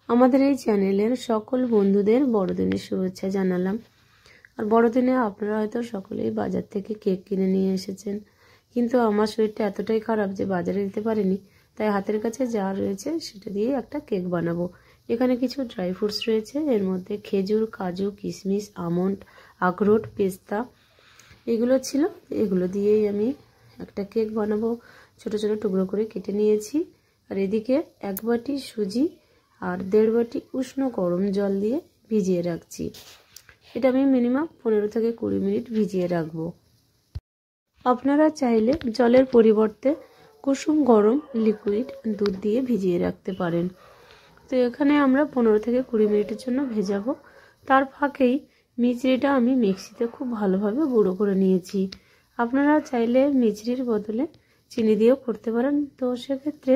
আমাদের এই চ্যানেলের সকল বন্ধুদের বড়দিনের শুভেচ্ছা জানালাম। আর বড়দিনে আপনারা হয়তো সকলেই বাজার থেকে কেক কিনে নিয়ে এসেছেন, কিন্তু আমার শরীরটা এতটাই খারাপ যে বাজারে দিতে পারিনি, তাই হাতের কাছে যা রয়েছে সেটা দিয়ে একটা কেক বানাবো। এখানে কিছু ড্রাই ফ্রুটস রয়েছে, এর মধ্যে খেজুর, কাজু, কিশমিশ, আমন্ড, আখরোট, পেস্তা এগুলো ছিল। এগুলো দিয়েই আমি একটা কেক বানাবো। ছোট ছোট টুকরো করে কেটে নিয়েছি। আর এদিকে 1 বাটি সুজি আর 1.5 বাটি উষ্ণ গরম জল দিয়ে ভিজিয়ে রাখছি। এটা আমি মিনিমাম 15 থেকে 20 মিনিট ভিজিয়ে রাখবো। আপনারা চাইলে জলের পরিবর্তে কুসুম গরম লিকুইড দুধ দিয়ে ভিজিয়ে রাখতে পারেন। তো এখানে আমরা 15 থেকে 20 মিনিটের জন্য ভেজাবো। তার ফাঁকেই মিচড়িটা আমি মিক্সিতে খুব ভালোভাবে গুঁড়ো করে নিয়েছি। আপনারা চাইলে মিচড়ির বদলে চিনি দিয়েও করতে পারেন। তো সেক্ষেত্রে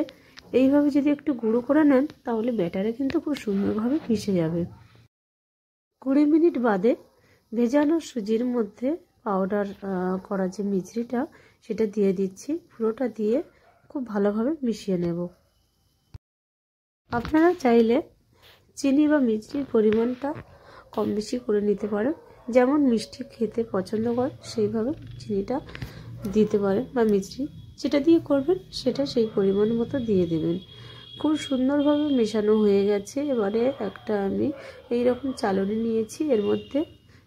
এইভাবে যদি একটু গুঁড়ো করে নেন তাহলে ব্যাটারে কিন্তু খুব সুন্দরভাবে মিশে যাবে। 20 মিনিট বাদে ভেজানো সুজির মধ্যে পাউডার করা যে মিচড়িটা সেটা দিয়ে দিচ্ছি। পুরোটা দিয়ে খুব ভালোভাবে মিশিয়ে নেব। আপনারা চাইলে চিনি বা মিষ্টির পরিমাণটা কম বেশি করে নিতে পারেন, যেমন মিষ্টি খেতে পছন্দ করেন সেইভাবে চিনিটা দিতে পারেন, বা মিষ্টি যেটা দিয়ে করবেন সেটা সেই পরিমাণ মতো দিয়ে দেবেন। খুব সুন্দরভাবে মেশানো হয়ে গেছে। এবারে একটা আমি এইরকম চালনি নিয়েছি, এর মধ্যে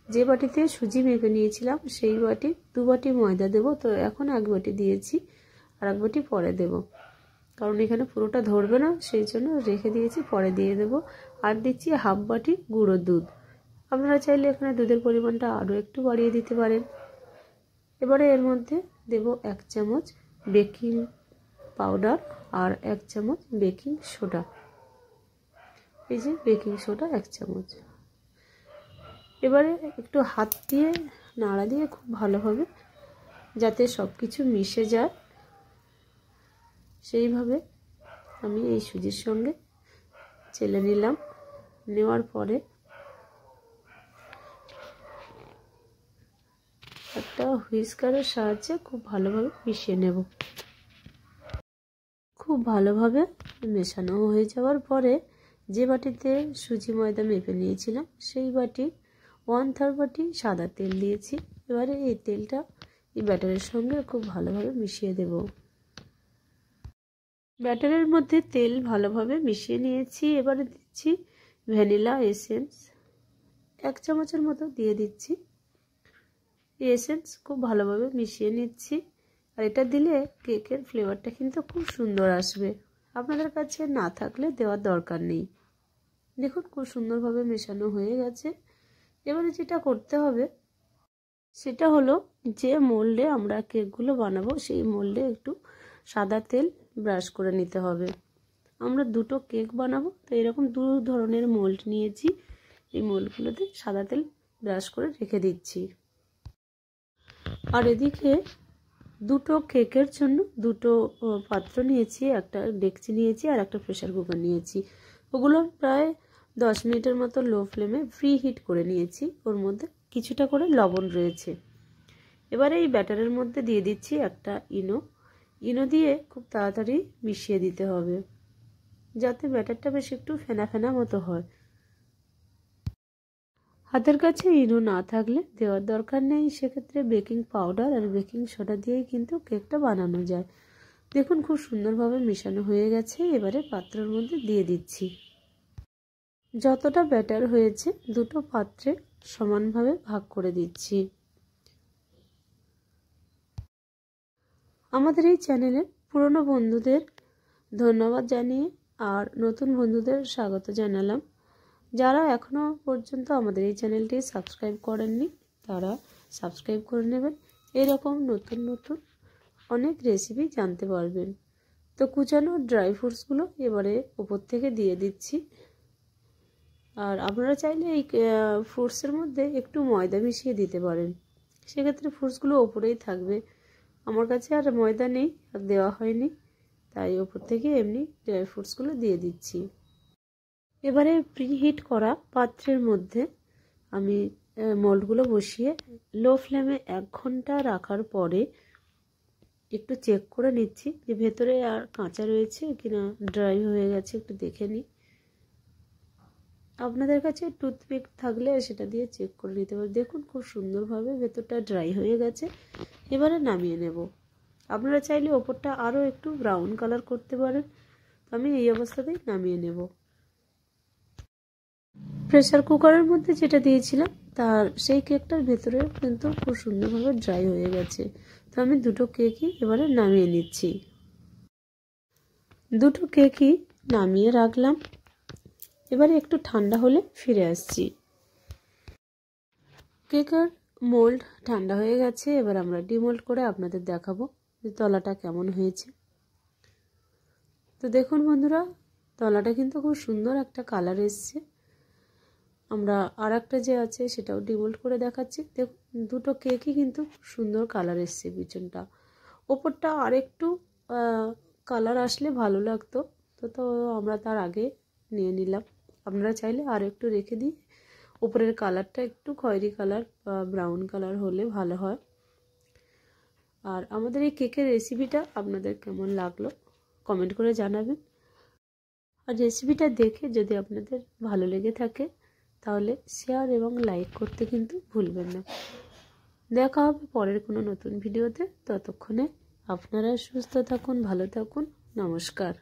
যে বাটিতে সুজি মেপে নিয়েছিলাম সেই বাটি 2 বাটি ময়দা দেবো। তো এখন 1 বাটি দিয়েছি, আর 1 বাটি পরে দেবো, কারণ এখানে পুরোটা ধরবে না, সেই জন্য রেখে দিয়েছি, পরে দিয়ে দেব। আর দিচ্ছি 1/2 বাটি গুঁড়ো দুধ। আপনারা চাইলে এখানে দুধের পরিমাণটা আরও একটু বাড়িয়ে দিতে পারেন। এবারে এর মধ্যে দেব 1 চামচ বেকিং পাউডার আর 1 চামচ বেকিং সোডা। এই যে বেকিং সোডা 1 চামচ। এবারে একটু হাত দিয়ে নাড়া দিয়ে খুব ভালোভাবে যাতে সব কিছু মিশে যায় সেইভাবে আমি এই সুজির সঙ্গে চেলে নিলাম। নেওয়ার পরে একটা হুইস্কারের সাহায্যে খুব ভালোভাবে মিশিয়ে নেব। খুব ভালোভাবে মেশানো হয়ে যাওয়ার পরে যে বাটিতে সুজি ময়দা মেপে নিয়েছিলাম সেই বাটির 1/3 বাটি সাদা তেল দিয়েছি। এবারে এই তেলটা এই ব্যাটারের সঙ্গে খুব ভালোভাবে মিশিয়ে দেব। ব্যাটারের মধ্যে তেল ভালোভাবে মিশিয়ে নিয়েছি। এবারে দিচ্ছি ভ্যানিলা এসেন্স 1 চামচের মতো দিয়ে দিচ্ছি। এই এসেন্স খুব ভালোভাবে মিশিয়ে নিচ্ছি। আর এটা দিলে কেকের ফ্লেভারটা কিন্তু খুব সুন্দর আসবে। আপনাদের কাছে না থাকলে দেওয়ার দরকার নেই। দেখুন খুব সুন্দরভাবে মেশানো হয়ে গেছে। এবারে যেটা করতে হবে সেটা হলো, যে মোল্ডে আমরা কেকগুলো বানাবো সেই মোল্ডে একটু সাদা তেল ব্রাশ করে নিতে হবে। আমরা 2টো কেক বানাবো, তো এরকম 2 ধরনের মোল্ড নিয়েছি। এই মোল্ডগুলোতে সাদা তেল ব্রাশ করে রেখে দিচ্ছি। আর এদিকে 2টো কেকের জন্য 2টো পাত্র নিয়েছি, একটা ডেকচি নিয়েছি আর একটা প্রেসার কুকার নিয়েছি। ওগুলো প্রায় 10 মিনিটের মতো লো ফ্লেমে প্রি হিট করে নিয়েছি। ওর মধ্যে কিছুটা করে লবণ রয়েছে। এবারে এই ব্যাটারের মধ্যে দিয়ে দিচ্ছি একটা ইনো দিয়ে খুব তাড়াতাড়ি মিশিয়ে দিতে হবে, যাতে ব্যাটারটা বেশ একটু ফেনা ফেনা মতো হয়। হাতের কাছে ইনো না থাকলে দেওয়ার দরকার নেই, সেক্ষেত্রে বেকিং পাউডার আর বেকিং সোডা দিয়েই কিন্তু কেকটা বানানো যায়। দেখুন খুব সুন্দরভাবে মেশানো হয়ে গেছে। এবারে পাত্রের মধ্যে দিয়ে দিচ্ছি। যতটা ব্যাটার হয়েছে 2টো পাত্রে সমানভাবে ভাগ করে দিচ্ছি। আমাদের এই চ্যানেলে পুরনো বন্ধুদের ধন্যবাদ জানিয়ে আর নতুন বন্ধুদের স্বাগত জানালাম। যারা এখনো পর্যন্ত আমাদের এই চ্যানেলটি সাবস্ক্রাইব করেননি তারা সাবস্ক্রাইব করে নেবেন। এরকম নতুন নতুন অনেক রেসিপি জানতে পারবেন। তো কুচানো ড্রাই ফ্রুটসগুলো এবারে উপর থেকে দিয়ে দিচ্ছি। আর আপনারা চাইলে এই ফ্রুটসের মধ্যে একটু ময়দা মিশিয়ে দিতে পারেন, সেক্ষেত্রে ফ্রুটসগুলো ওপরেই থাকবে। আমার কাছে আর ময়দা নেই আর দেওয়া হয়নি, তাই ওপর থেকে এমনি ড্রাই ফ্রুটসগুলো দিয়ে দিচ্ছি। এবারে প্রিহিট করা পাত্রের মধ্যে আমি মোল্ডগুলো বসিয়ে লো ফ্লেমে 1 ঘন্টা রাখার পরে একটু চেক করে নিচ্ছি যে ভেতরে আর কাঁচা রয়েছে কিনা, ড্রাই হয়ে গেছে একটু দেখে নিই। আপনাদের কাছে টুথপিক থাকলে সেটা দিয়ে চেক করে নিতে পারেন। দেখুন খুব সুন্দরভাবে ভেতরটা ড্রাই হয়ে গেছে। এবারে নামিয়ে নেব। আপনারা চাইলে ওপরটা আরও একটু ব্রাউন কালার করতে পারেন। আমি এই অবস্থাতেই নামিয়ে নেব। প্রেসার কুকারের মধ্যে যেটা দিয়েছিলাম তার সেই কেকটার ভেতরে কিন্তু খুব সুন্দরভাবে ড্রাই হয়ে গেছে। তো আমি দুটো কেকই এবারে নামিয়ে নিচ্ছি। দুটো কেকই নামিয়ে রাখলাম। এবারে একটু ঠান্ডা হলে ফিরে আসছি। কেকের মোল্ড ঠান্ডা হয়ে গেছে। এবার আমরা ডিমোল্ড করে আপনাদের দেখাবো যে তলাটা কেমন হয়েছে। তো দেখুন বন্ধুরা, তলাটা কিন্তু খুব সুন্দর একটা কালার এসছে। আমরা আর একটা যে আছে সেটাও ডিমোল্ড করে দেখাচ্ছি। দেখুন দুটো কেকই কিন্তু সুন্দর কালার এসছে। পিছনটা ওপরটা আর একটু কালার আসলে ভালো লাগতো, তো আমরা তার আগে নিয়ে নিলাম। আপনারা চাইলে আর একটু রেখে দিই, উপরের কালারটা একটু খয়েরি কালার বা ব্রাউন কালার হলে ভালো হয়। আর আমাদের এই কেকের রেসিপিটা আপনাদের কেমন লাগলো কমেন্ট করে জানাবেন। আর রেসিপিটা দেখে যদি আপনাদের ভালো লেগে থাকে তাহলে শেয়ার এবং লাইক করতে কিন্তু ভুলবেন না। দেখা হবে পরের কোনো নতুন ভিডিওতে। ততক্ষণে আপনারা সুস্থ থাকুন, ভালো থাকুন। নমস্কার।